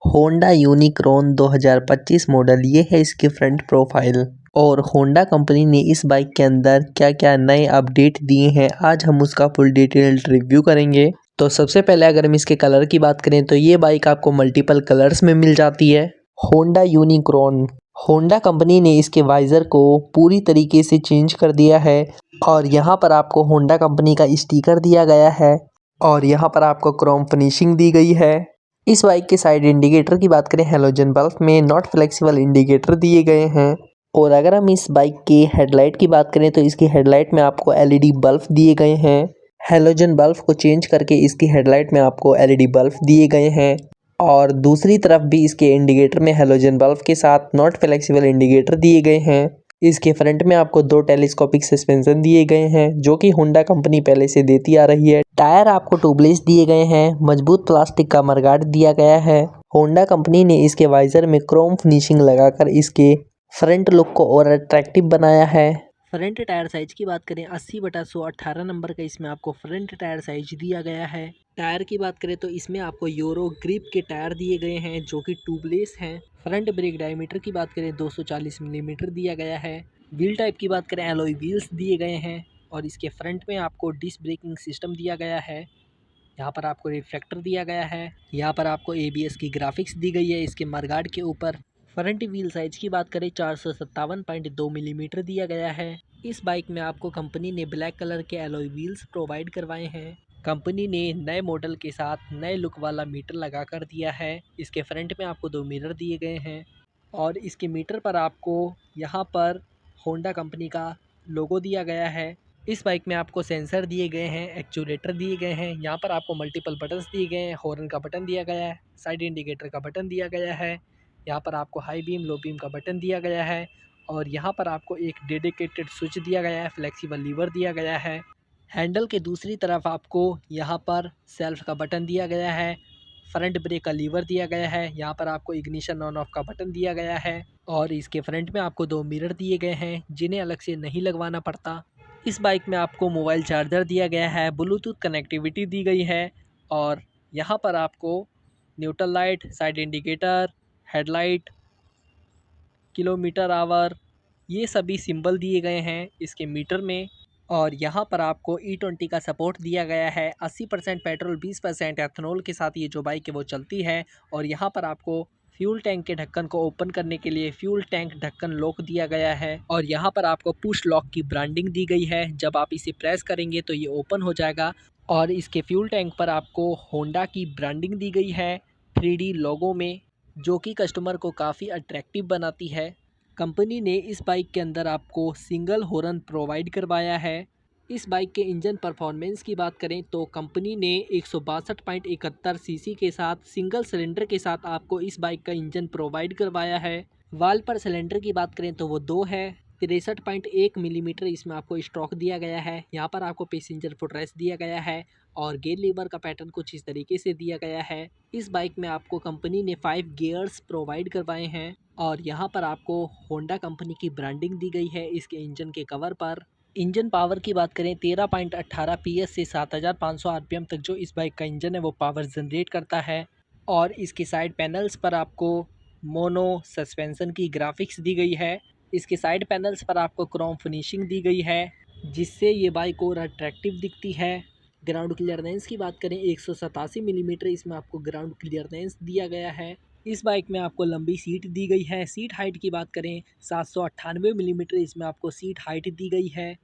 Honda Unicorn 2025 model ये है इसकी फ्रंट प्रोफाइल। और होंडा कंपनी ने इस बाइक के अंदर क्या क्या नए अपडेट दिए हैं आज हम उसका फुल डिटेल्ड रिव्यू करेंगे। तो सबसे पहले अगर हम इसके कलर की बात करें तो ये बाइक आपको मल्टीपल कलर्स में मिल जाती है। होंडा यूनिक्रॉन, होंडा कंपनी ने इसके वाइजर को पूरी तरीके से चेंज कर दिया है और यहाँ पर आपको होंडा कंपनी का स्टिकर दिया गया है और यहाँ पर आपको क्रोम फिनिशिंग दी गई है। इस बाइक के साइड इंडिकेटर की बात करें हैलोजन बल्ब में नॉट फ्लेक्सिबल इंडिकेटर दिए गए हैं। और अगर हम इस बाइक की हेडलाइट की बात करें तो इसकी हेडलाइट में आपको एलईडी बल्ब दिए गए हैं। हैलोजन बल्ब को चेंज करके इसकी हेडलाइट में आपको एलईडी बल्ब दिए गए हैं और दूसरी तरफ भी इसके इंडिकेटर में हैलोजन बल्ब के साथ नॉट फ्लेक्सिबल इंडिकेटर दिए गए हैं। इसके फ्रंट में आपको दो टेलीस्कोपिक सस्पेंशन दिए गए हैं जो कि होंडा कंपनी पहले से देती आ रही है। टायर आपको ट्यूबलेस दिए गए हैं, मजबूत प्लास्टिक का मडगार्ड दिया गया है। होंडा कंपनी ने इसके वाइजर में क्रोम फिनिशिंग लगाकर इसके फ्रंट लुक को और अट्रैक्टिव बनाया है। फ्रंट टायर साइज की बात करें 80/118 नंबर का इसमें आपको फ्रंट टायर साइज दिया गया है। टायर की बात करें तो इसमें आपको यूरो ग्रिप के टायर दिए गए हैं जो कि ट्यूबलेस हैं। फ्रंट ब्रेक डायमीटर की बात करें 240 मिलीमीटर दिया गया है। व्हील टाइप की बात करें एलॉय व्हील्स दिए गए हैं और इसके फ्रंट में आपको डिस्क ब्रेकिंग सिस्टम दिया गया है। यहाँ पर आपको रिफ्लेक्टर दिया गया है। यहाँ पर आपको एबीएस की ग्राफिक्स दी गई है इसके मडगार्ड के ऊपर। फ्रंट व्हील साइज की बात करें 457.2 मिलीमीटर दिया गया है। इस बाइक में आपको कंपनी ने ब्लैक कलर के एलॉय व्हील्स प्रोवाइड करवाए हैं। कंपनी ने नए मॉडल के साथ नए लुक वाला मीटर लगा कर दिया है। इसके फ्रंट में आपको दो मिरर दिए गए हैं और इसके मीटर पर आपको यहाँ पर होंडा कंपनी का लोगो दिया गया है। इस बाइक में आपको सेंसर दिए गए हैं, एक्चुएटर दिए गए हैं। यहाँ पर आपको मल्टीपल बटन्स दिए गए हैं, हॉर्न का बटन दिया गया है, साइड इंडिकेटर का बटन दिया गया है। यहाँ पर आपको हाई बीम लो बीम का बटन दिया गया है और यहाँ पर आपको एक डेडिकेटेड स्विच दिया गया है, फ्लेक्सिबल लीवर दिया गया है। हैंडल के दूसरी तरफ आपको यहाँ पर सेल्फ का बटन दिया गया है, फ्रंट ब्रेक का लीवर दिया गया है। यहाँ पर आपको इग्निशन ऑन ऑफ का बटन दिया गया है और इसके फ्रंट में आपको दो मिरर दिए गए हैं जिन्हें अलग से नहीं लगवाना पड़ता। इस बाइक में आपको मोबाइल चार्जर दिया गया है, ब्लूटूथ कनेक्टिविटी दी गई है और यहाँ पर आपको neutral light, side indicator, headlight, kilometre our ये सभी सिंबल दिए गए हैं इसके मीटर में। और यहाँ पर आपको E20 का सपोर्ट दिया गया है। 80% पेट्रोल 20% एथनॉल के साथ ये जो बाइक है वो चलती है। और यहाँ पर आपको फ्यूल टैंक के ढक्कन को ओपन करने के लिए फ्यूल टैंक ढक्कन लॉक दिया गया है और यहाँ पर आपको पुश लॉक की ब्रांडिंग दी गई है। जब आप इसे प्रेस करेंगे तो ये ओपन हो जाएगा और इसके फ्यूल टैंक पर आपको होंडा की ब्रांडिंग दी गई है 3D लोगो में, जो कि कस्टमर को काफ़ी अट्रैक्टिव बनाती है। कंपनी ने इस बाइक के अंदर आपको सिंगल हॉर्न प्रोवाइड करवाया है। इस बाइक के इंजन परफॉर्मेंस की बात करें तो कंपनी ने 162.71 सीसी के साथ सिंगल सिलेंडर के साथ आपको इस बाइक का इंजन प्रोवाइड करवाया है। वाल पर सिलेंडर की बात करें तो वो दो है। 63.1 मिलीमीटर इसमें आपको स्ट्रोक दिया गया है। यहाँ पर आपको पैसेंजर फुटरेस्ट दिया गया है और गेयर लीवर का पैटर्न कुछ इस तरीके से दिया गया है। इस बाइक में आपको कंपनी ने 5 गियर्स प्रोवाइड करवाए हैं और यहाँ पर आपको होंडा कंपनी की ब्रांडिंग दी गई है इसके इंजन के कवर पर। इंजन पावर की बात करें 13.18 PS से 7500 RPM तक जो इस बाइक का इंजन है वो पावर जनरेट करता है। और इसके साइड पैनल्स पर आपको मोनो सस्पेंशन की ग्राफिक्स दी गई है। इसके साइड पैनल्स पर आपको क्रोम फिनिशिंग दी गई है जिससे ये बाइक और अट्रैक्टिव दिखती है। ग्राउंड क्लियरेंस की बात करें 187 मिलीमीटर इसमें आपको ग्राउंड क्लियरेंस दिया गया है। इस बाइक में आपको लंबी सीट दी गई है। सीट हाइट की बात करें 798 मिलीमीटर इसमें आपको सीट हाइट दी गई है।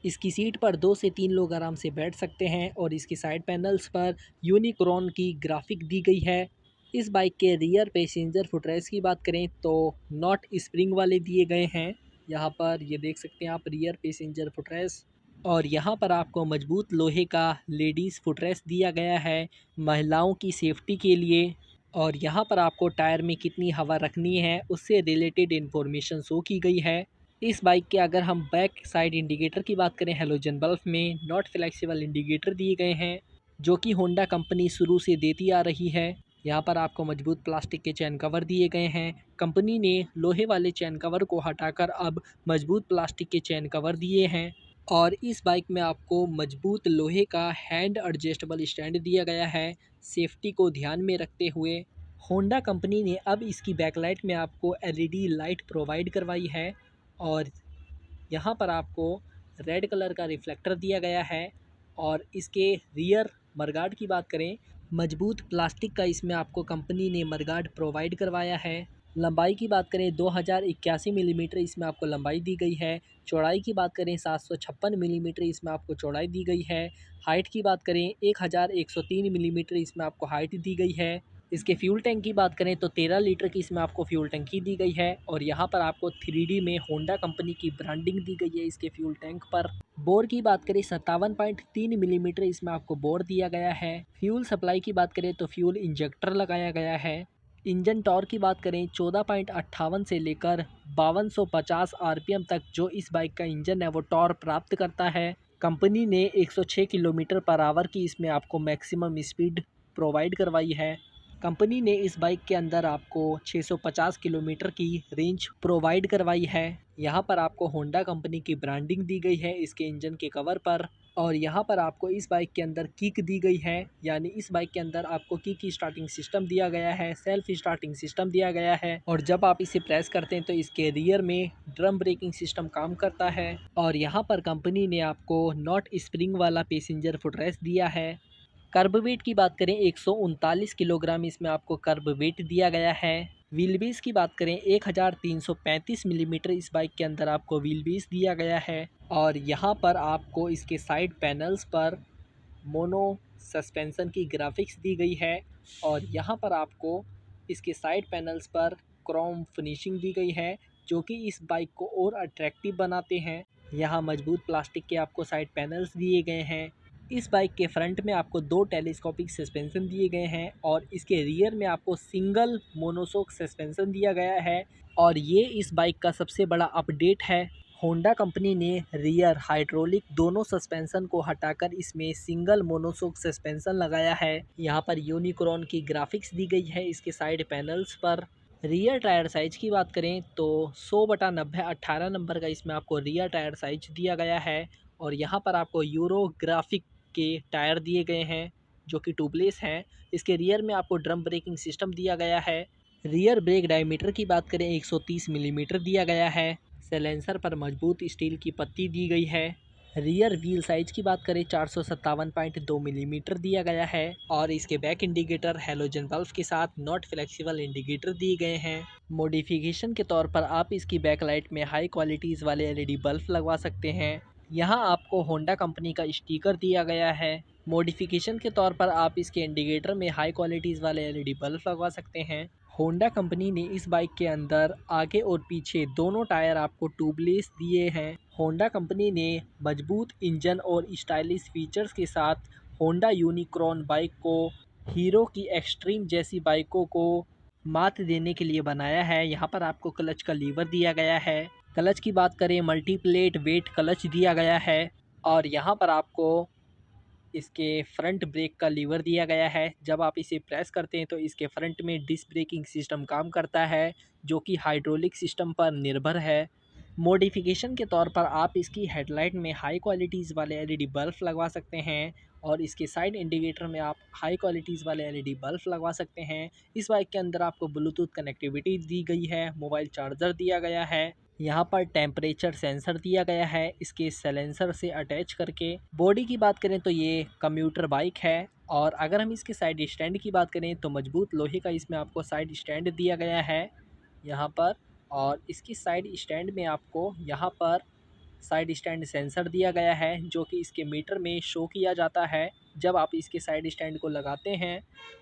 इसकी सीट पर 2 से 3 लोग आराम से बैठ सकते हैं और इसके साइड पैनल्स पर यूनिक्रॉन की ग्राफिक दी गई है। इस बाइक के रियर पैसेंजर फुटरेस्ट की बात करें तो नॉट स्प्रिंग वाले दिए गए हैं। यहाँ पर ये देख सकते हैं आप रियर पैसेंजर फुटरेस्ट और यहाँ पर आपको मजबूत लोहे का लेडीज़ फुटरेस्ट दिया गया है महिलाओं की सेफ्टी के लिए। और यहाँ पर आपको टायर में कितनी हवा रखनी है उससे रिलेटेड इन्फॉर्मेशन शो की गई है। इस बाइक के अगर हम बैक साइड इंडिकेटर की बात करें हैलोजन बल्ब में नॉट फ्लेक्सिबल इंडिकेटर दिए गए हैं जो कि होंडा कंपनी शुरू से देती आ रही है। यहाँ पर आपको मजबूत प्लास्टिक के चैन कवर दिए गए हैं। कंपनी ने लोहे वाले चैन कवर को हटाकर अब मजबूत प्लास्टिक के चैन कवर दिए हैं। और इस बाइक में आपको मजबूत लोहे का हैंड एडजस्टेबल स्टैंड दिया गया है सेफ्टी को ध्यान में रखते हुए। होंडा कंपनी ने अब इसकी बैकलाइट में आपको एलईडी लाइट प्रोवाइड करवाई है और यहाँ पर आपको रेड कलर का रिफ्लेक्टर दिया गया है। और इसके रियर मडगार्ड की बात करें, मजबूत प्लास्टिक का इसमें आपको कंपनी ने मडगार्ड प्रोवाइड करवाया है। लंबाई की बात करें 2081 मिलीमीटर इसमें आपको लंबाई दी गई है। चौड़ाई की बात करें 756 मिलीमीटर इसमें आपको चौड़ाई दी गई है। हाइट की बात करें 1103 मिलीमीटर इसमें आपको हाइट दी गई है। इसके फ्यूल टैंक की बात करें तो 13 लीटर की इसमें आपको फ्यूल टंकी दी गई है और यहाँ पर आपको 3D में होंडा कंपनी की ब्रांडिंग दी गई है इसके फ्यूल टैंक पर। बोर की बात करें 57.3 मिलीमीटर इसमें आपको बोर दिया गया है। फ्यूल सप्लाई की बात करें तो फ्यूल इंजेक्टर लगाया गया है। इंजन टॉर्क की बात करें 14.58 से लेकर 5250 आरपीएम तक जो इस बाइक का इंजन है वो टॉर्क प्राप्त करता है। कंपनी ने 106 किलोमीटर पर आवर की इसमें आपको मैक्सिमम स्पीड प्रोवाइड करवाई है। कंपनी ने इस बाइक के अंदर आपको 650 किलोमीटर की रेंज प्रोवाइड करवाई है। यहाँ पर आपको होंडा कंपनी की ब्रांडिंग दी गई है इसके इंजन के कवर पर और यहाँ पर आपको इस बाइक के अंदर किक दी गई है, यानी इस बाइक के अंदर आपको किक स्टार्टिंग सिस्टम दिया गया है, सेल्फ स्टार्टिंग सिस्टम दिया गया है। और जब आप इसे प्रेस करते हैं तो इसके रियर में ड्रम ब्रेकिंग सिस्टम काम करता है। और यहाँ पर कंपनी ने आपको नॉट स्प्रिंग वाला पैसेंजर फुटरेस्ट दिया है। कर्ब वेट की बात करें 139 किलोग्राम इसमें आपको कर्ब वेट दिया गया है। व्हील बेस की बात करें 1335 मिलीमीटर इस बाइक के अंदर आपको व्हील बेस दिया गया है। और यहाँ पर आपको इसके साइड पैनल्स पर मोनो सस्पेंशन की ग्राफिक्स दी गई है और यहाँ पर आपको इसके साइड पैनल्स पर क्रोम फिनिशिंग दी गई है जो कि इस बाइक को और अट्रैक्टिव बनाते हैं। यहाँ मजबूत प्लास्टिक के आपको साइड पैनल्स दिए गए हैं। इस बाइक के फ्रंट में आपको 2 टेलीस्कोपिक सस्पेंशन दिए गए हैं और इसके रियर में आपको सिंगल मोनोशॉक सस्पेंशन दिया गया है। और ये इस बाइक का सबसे बड़ा अपडेट है। होंडा कंपनी ने रियर हाइड्रोलिक दोनों सस्पेंशन को हटाकर इसमें सिंगल मोनोशॉक सस्पेंशन लगाया है। यहाँ पर यूनिक्रॉन की ग्राफिक्स दी गई है इसके साइड पैनल्स पर। रियर टायर साइज की बात करें तो 100/90 18 नंबर का इसमें आपको रियर टायर साइज दिया गया है। और यहाँ पर आपको यूरो ग्राफिक के टायर दिए गए हैं जो कि ट्यूबलेस हैं। इसके रियर में आपको ड्रम ब्रेकिंग सिस्टम दिया गया है। रियर ब्रेक डायमीटर की बात करें 130 मिलीमीटर दिया गया है। सैलेंसर पर मजबूत स्टील की पत्ती दी गई है। रियर व्हील साइज की बात करें 457.2 मिलीमीटर दिया गया है और इसके बैक इंडिकेटर हैलोजन बल्ब के साथ नॉट फ्लेक्सिबल इंडिकेटर दिए गए हैं। मॉडिफिकेशन के तौर पर आप इसकी बैकलाइट में हाई क्वालिटीज़ वाले एलईडी बल्ब लगवा सकते हैं। यहाँ आपको होंडा कंपनी का स्टिकर दिया गया है। मॉडिफिकेशन के तौर पर आप इसके इंडिकेटर में हाई क्वालिटीज़ वाले एलईडी बल्ब लगवा सकते हैं। होंडा कंपनी ने इस बाइक के अंदर आगे और पीछे दोनों टायर आपको ट्यूबलेस दिए हैं। होंडा कंपनी ने मजबूत इंजन और स्टाइलिश फीचर्स के साथ होंडा यूनिक्रॉन बाइक को हीरो की एक्सट्रीम जैसी बाइकों को मात देने के लिए बनाया है। यहाँ पर आपको क्लच का लीवर दिया गया है। क्लच की बात करें मल्टीप्लेट वेट क्लच दिया गया है और यहाँ पर आपको इसके फ्रंट ब्रेक का लीवर दिया गया है। जब आप इसे प्रेस करते हैं तो इसके फ्रंट में डिस्क ब्रेकिंग सिस्टम काम करता है जो कि हाइड्रोलिक सिस्टम पर निर्भर है। मॉडिफिकेशन के तौर पर आप इसकी हेडलाइट में हाई क्वालिटीज़ वाले एलईडी बल्ब लगवा सकते हैं और इसके साइड इंडिकेटर में आप हाई क्वालिटीज़ वाले एलईडी बल्ब लगवा सकते हैं। इस बाइक के अंदर आपको ब्लूटूथ कनेक्टिविटी दी गई है, मोबाइल चार्जर दिया गया है। यहाँ पर टेम्परेचर सेंसर दिया गया है इसके सैलेंसर से अटैच करके। बॉडी की बात करें तो ये कम्यूटर बाइक है और अगर हम इसके साइड स्टैंड की बात करें तो मजबूत लोहे का इसमें आपको साइड स्टैंड दिया गया है यहाँ पर। और इसकी साइड स्टैंड में आपको यहाँ पर साइड स्टैंड सेंसर दिया गया है जो कि इसके मीटर में शो किया जाता है जब आप इसके साइड स्टैंड को लगाते हैं।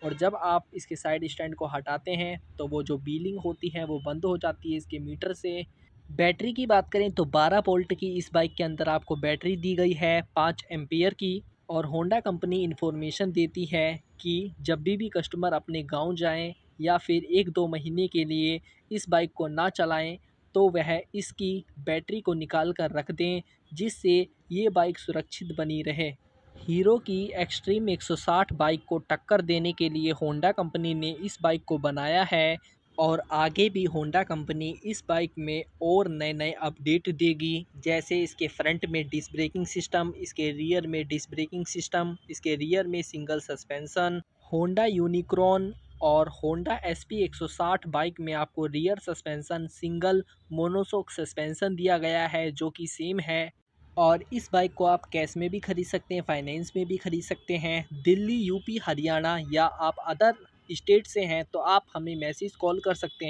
और जब आप इसके साइड स्टैंड को हटाते हैं तो वो जो बीलिंग होती है वो बंद हो जाती है इसके मीटर से। बैटरी की बात करें तो 12 वोल्ट की इस बाइक के अंदर आपको बैटरी दी गई है 5 एम्पियर की। और होंडा कंपनी इन्फॉर्मेशन देती है कि जब भी कस्टमर अपने गांव जाएं या फिर 1-2 महीने के लिए इस बाइक को ना चलाएं तो वह इसकी बैटरी को निकाल कर रख दें जिससे ये बाइक सुरक्षित बनी रहे। हीरो की एक्सट्रीम 160 बाइक को टक्कर देने के लिए होंडा कंपनी ने इस बाइक को बनाया है और आगे भी होंडा कंपनी इस बाइक में और नए नए अपडेट देगी, जैसे इसके फ्रंट में डिस्क ब्रेकिंग सिस्टम, इसके रियर में डिस्क ब्रेकिंग सिस्टम, इसके रियर में सिंगल सस्पेंशन, होंडा यूनिक्रॉन और होंडा SP 160 बाइक में आपको rear suspension single monoshock suspension दिया गया है जो कि सेम है। और इस बाइक को आप कैश में भी खरीद सकते हैं, फाइनेंस में भी खरीद सकते हैं। दिल्ली, यूपी, हरियाणा या आप अदर स्टेट से हैं तो आप हमें मैसेज कॉल कर सकते हैं।